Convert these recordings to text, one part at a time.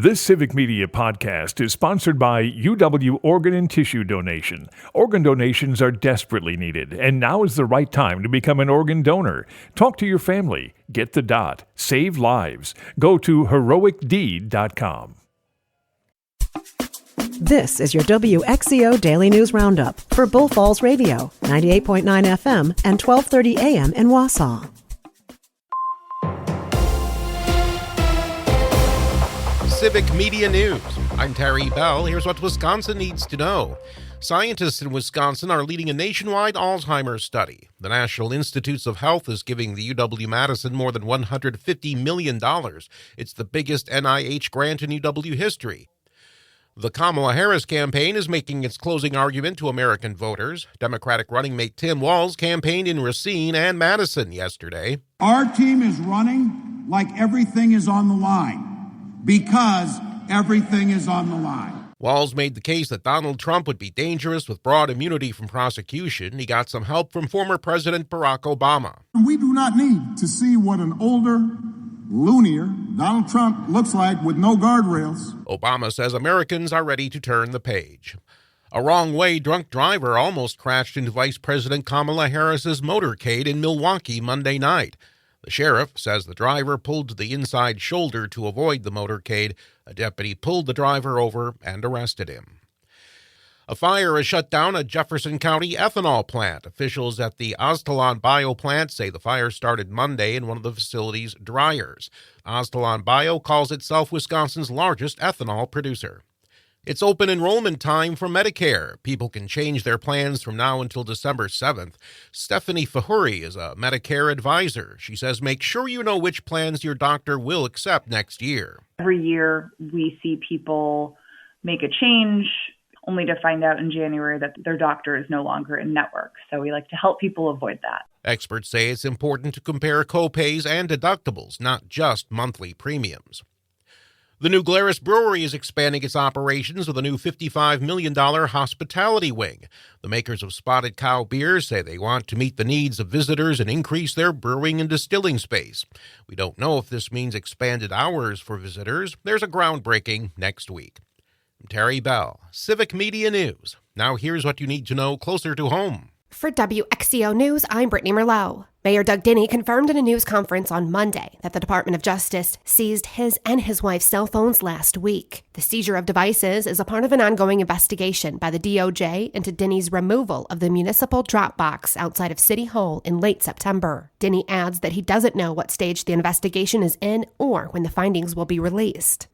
This Civic Media podcast is sponsored by UW Organ and Tissue Donation. Organ donations are desperately needed, and now is the right time to become an organ donor. Talk to your family. Get the dot. Save lives. Go to heroicdeed.com. This is your WXCO Daily News Roundup for Bull Falls Radio, 98.9 FM and 1230 AM in Wausau. Civic Media News. I'm Terry Bell. Here's what Wisconsin needs to know. Scientists in Wisconsin are leading a nationwide Alzheimer's study. The National Institutes of Health is giving the UW-Madison more than $150 million. It's the biggest NIH grant in UW history. The Kamala Harris campaign is making its closing argument to American voters. Democratic running mate Tim Walz campaigned in Racine and Madison yesterday. Our team is running like everything is on the line. Because everything is on the line. Walz made the case that Donald Trump would be dangerous with broad immunity from prosecution. He got some help from former President Barack Obama. We do not need to see what an older, loonier Donald Trump looks like with no guardrails. Obama says Americans are ready to turn the page. A wrong-way drunk driver almost crashed into Vice President Kamala Harris's motorcade in Milwaukee Monday night. The sheriff says the driver pulled to the inside shoulder to avoid the motorcade. A deputy pulled the driver over and arrested him. A fire has shut down a Jefferson County ethanol plant. Officials at the Aztalan Bio plant say the fire started Monday in one of the facility's dryers. Aztalan Bio calls itself Wisconsin's largest ethanol producer. It's open enrollment time for Medicare. People can change their plans from now until December 7th. Stephanie Fahuri is a Medicare advisor. She says make sure you know which plans your doctor will accept next year. Every year we see people make a change only to find out in January that their doctor is no longer in network. So we like to help people avoid that. Experts say it's important to compare copays and deductibles, not just monthly premiums. The New Glarus Brewery is expanding its operations with a new $55 million hospitality wing. The makers of Spotted Cow beers say they want to meet the needs of visitors and increase their brewing and distilling space. We don't know if this means expanded hours for visitors. There's a groundbreaking next week. I'm Terry Bell, Civic Media News. Now here's what you need to know closer to home. For WXCO News, I'm Brittany Merlot. Mayor Doug Dinney confirmed in a news conference on Monday that the Department of Justice seized his and his wife's cell phones last week. The seizure of devices is a part of an ongoing investigation by the DOJ into Dinney's removal of the municipal drop box outside of City Hall in late September. Dinney adds that he doesn't know what stage the investigation is in or when the findings will be released.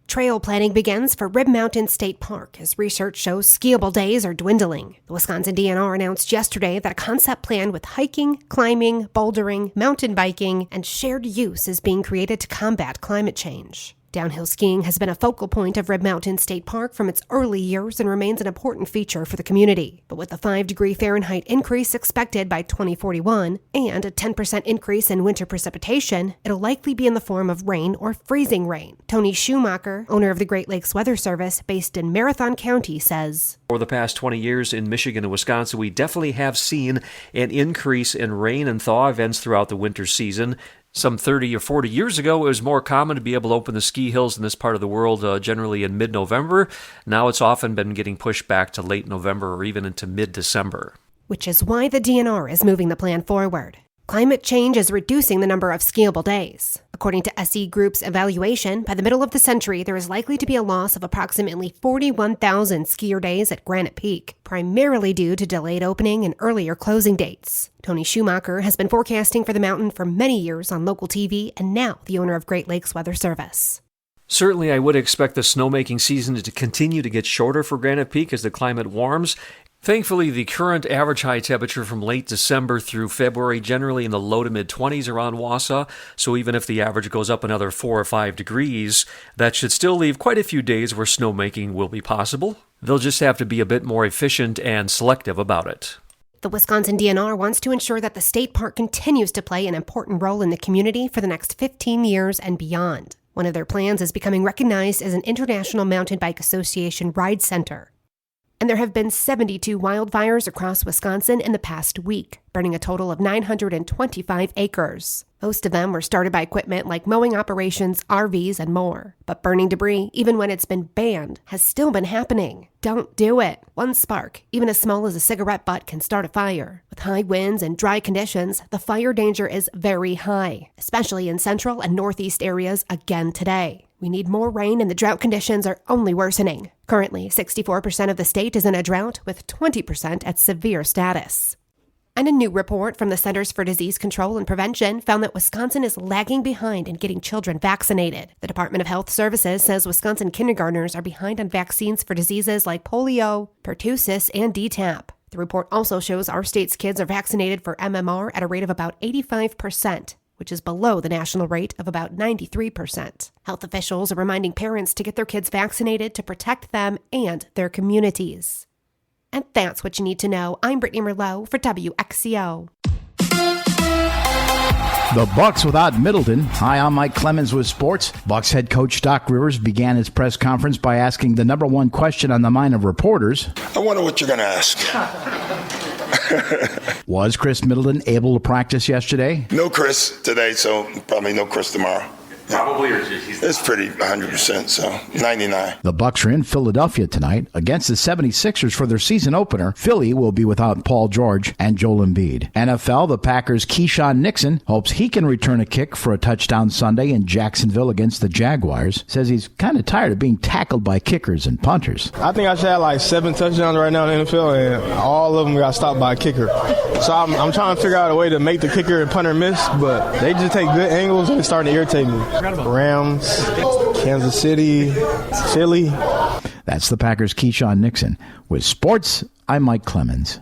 Trail planning begins for Rib Mountain State Park as research shows skiable days are dwindling. The Wisconsin DNR announced yesterday that a concept plan with hiking, climbing, bouldering, mountain biking, and shared use is being created to combat climate change. Downhill skiing has been a focal point of Rib Mountain State Park from its early years and remains an important feature for the community. But with a 5-degree Fahrenheit increase expected by 2041 and a 10% increase in winter precipitation, it'll likely be in the form of rain or freezing rain. Tony Schumacher, owner of the Great Lakes Weather Service based in Marathon County, says, over the past 20 years in Michigan and Wisconsin, we definitely have seen an increase in rain and thaw events throughout the winter season. Some 30 or 40 years ago, it was more common to be able to open the ski hills in this part of the world generally in mid-November. Now it's often been getting pushed back to late November or even into mid-December. Which is why the DNR is moving the plan forward. Climate change is reducing the number of skiable days. According to SE Group's evaluation, by the middle of the century, there is likely to be a loss of approximately 41,000 skier days at Granite Peak, primarily due to delayed opening and earlier closing dates. Tony Schumacher has been forecasting for the mountain for many years on local TV and now the owner of Great Lakes Weather Service. Certainly, I would expect the snowmaking season to continue to get shorter for Granite Peak as the climate warms. Thankfully, the current average high temperature from late December through February generally in the low to mid-20s around Wausau, so even if the average goes up another 4 or 5 degrees, that should still leave quite a few days where snowmaking will be possible. They'll just have to be a bit more efficient and selective about it. The Wisconsin DNR wants to ensure that the state park continues to play an important role in the community for the next 15 years and beyond. One of their plans is becoming recognized as an International Mountain Bike Association Ride Center. And there have been 72 wildfires across Wisconsin in the past week, burning a total of 925 acres. Most of them were started by equipment like mowing operations, RVs, and more. But burning debris, even when it's been banned, has still been happening. Don't do it. One spark, even as small as a cigarette butt, can start a fire. With high winds and dry conditions, the fire danger is very high, especially in central and northeast areas again today. We need more rain and the drought conditions are only worsening. Currently, 64% of the state is in a drought, with 20% at severe status. And a new report from the Centers for Disease Control and Prevention found that Wisconsin is lagging behind in getting children vaccinated. The Department of Health Services says Wisconsin kindergartners are behind on vaccines for diseases like polio, pertussis, and DTaP. The report also shows our state's kids are vaccinated for MMR at a rate of about 85%, which is below the national rate of about 93%. Health officials are reminding parents to get their kids vaccinated to protect them and their communities. And that's what you need to know. I'm Brittany Merlot for WXCO. The Bucs without Middleton. Hi, I'm Mike Clemens with sports. Bucs head coach Doc Rivers began his press conference by asking the number one question on the mind of reporters. I wonder what you're going to ask. Was Chris Middleton able to practice yesterday? No Chris today, so probably no Chris tomorrow. Probably, or it's pretty 100%, so 99. The Bucs are in Philadelphia tonight against the 76ers for their season opener. Philly will be without Paul George and Joel Embiid. NFL, the Packers' Keyshawn Nixon hopes he can return a kick for a touchdown Sunday in Jacksonville against the Jaguars. Says he's kind of tired of being tackled by kickers and punters. I think I should have like 7 touchdowns right now in the NFL, and all of them got stopped by a kicker. So I'm trying to figure out a way to make the kicker and punter miss, but they just take good angles and it's starting to irritate me. Rams, Kansas City, Philly. That's the Packers' Keyshawn Nixon. With sports, I'm Mike Clemens.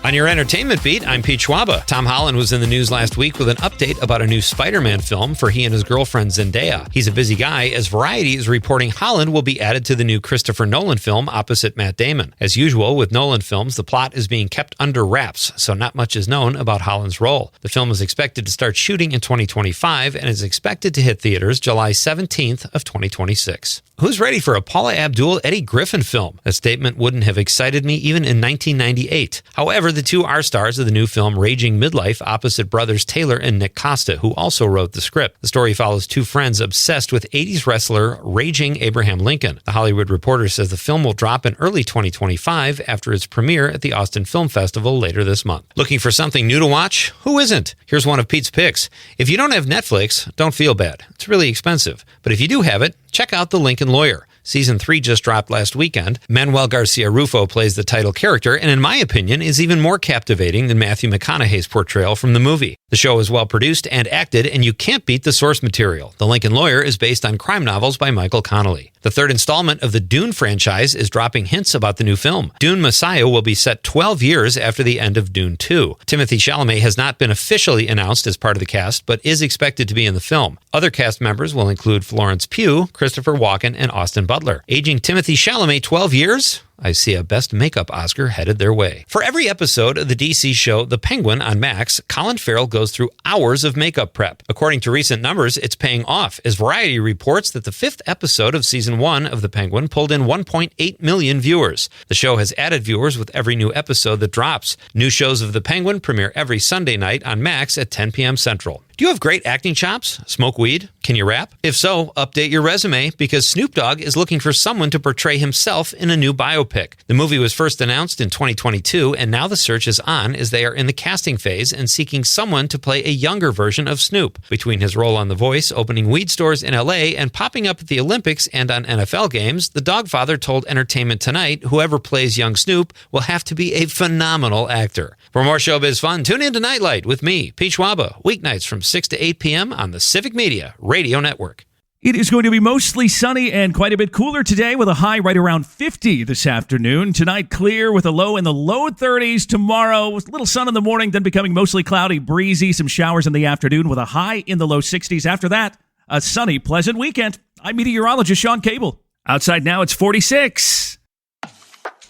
On your entertainment beat, I'm Pete Schwaba. Tom Holland was in the news last week with an update about a new Spider-Man film for he and his girlfriend Zendaya. He's a busy guy, as Variety is reporting Holland will be added to the new Christopher Nolan film opposite Matt Damon. As usual with Nolan films, the plot is being kept under wraps, so not much is known about Holland's role. The film is expected to start shooting in 2025 and is expected to hit theaters July 17th of 2026. Who's ready for a Paula Abdul, Eddie Griffin film? That statement wouldn't have excited me even in 1998. However, the two are stars of the new film Raging Midlife opposite brothers Taylor and Nick Costa, who also wrote the script. The story follows two friends obsessed with 80s wrestler Raging Abraham Lincoln. The Hollywood Reporter says the film will drop in early 2025 after its premiere at the Austin Film Festival later this month. Looking for something new to watch? Who isn't? Here's one of Pete's picks. If you don't have Netflix, don't feel bad. It's really expensive. But if you do have it, check out The Lincoln Lawyer. Season 3 just dropped last weekend. Manuel Garcia Rufo plays the title character and, in my opinion, is even more captivating than Matthew McConaughey's portrayal from the movie. The show is well produced and acted, and you can't beat the source material. The Lincoln Lawyer is based on crime novels by Michael Connelly. The third installment of the Dune franchise is dropping hints about the new film. Dune Messiah will be set 12 years after the end of Dune 2. Timothée Chalamet has not been officially announced as part of the cast, but is expected to be in the film. Other cast members will include Florence Pugh, Christopher Walken, and Austin Butler. Aging Timothée Chalamet 12 years? I see a Best Makeup Oscar headed their way. For every episode of the DC show The Penguin on Max, Colin Farrell goes through hours of makeup prep. According to recent numbers, it's paying off, as Variety reports that the 5th episode of Season 1 of The Penguin pulled in 1.8 million viewers. The show has added viewers with every new episode that drops. New shows of The Penguin premiere every Sunday night on Max at 10 p.m. Central. Do you have great acting chops? Smoke weed? Can you rap? If so, update your resume, because Snoop Dogg is looking for someone to portray himself in a new biopic. The movie was first announced in 2022, and now the search is on as they are in the casting phase and seeking someone to play a younger version of Snoop. Between his role on The Voice, opening weed stores in LA, and popping up at the Olympics and on NFL games, the Dogfather told Entertainment Tonight whoever plays young Snoop will have to be a phenomenal actor. For more showbiz fun, tune in to Nightlight with me, Pete Schwaba, weeknights from 6 to 8 p.m. on the Civic Media Radio Network. It is going to be mostly sunny and quite a bit cooler today, with a high right around 50 this afternoon. Tonight, clear with a low in the low 30s. Tomorrow, with a little sun in the morning, then becoming mostly cloudy, breezy, some showers in the afternoon with a high in the low 60s. After that, a sunny, pleasant weekend. I'm meteorologist Sean Cable. Outside now, it's 46.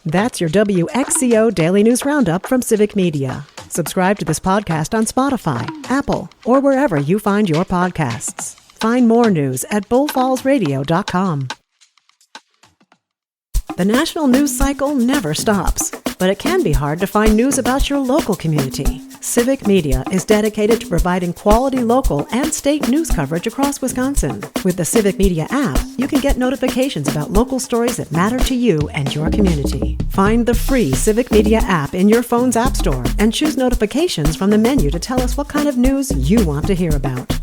That's your WXCO Daily News Roundup from Civic Media. Subscribe to this podcast on Spotify, Apple, or wherever you find your podcasts. Find more news at bullfallsradio.com. The national news cycle never stops, but it can be hard to find news about your local community. Civic Media is dedicated to providing quality local and state news coverage across Wisconsin. With the Civic Media app, you can get notifications about local stories that matter to you and your community. Find the free Civic Media app in your phone's app store and choose notifications from the menu to tell us what kind of news you want to hear about.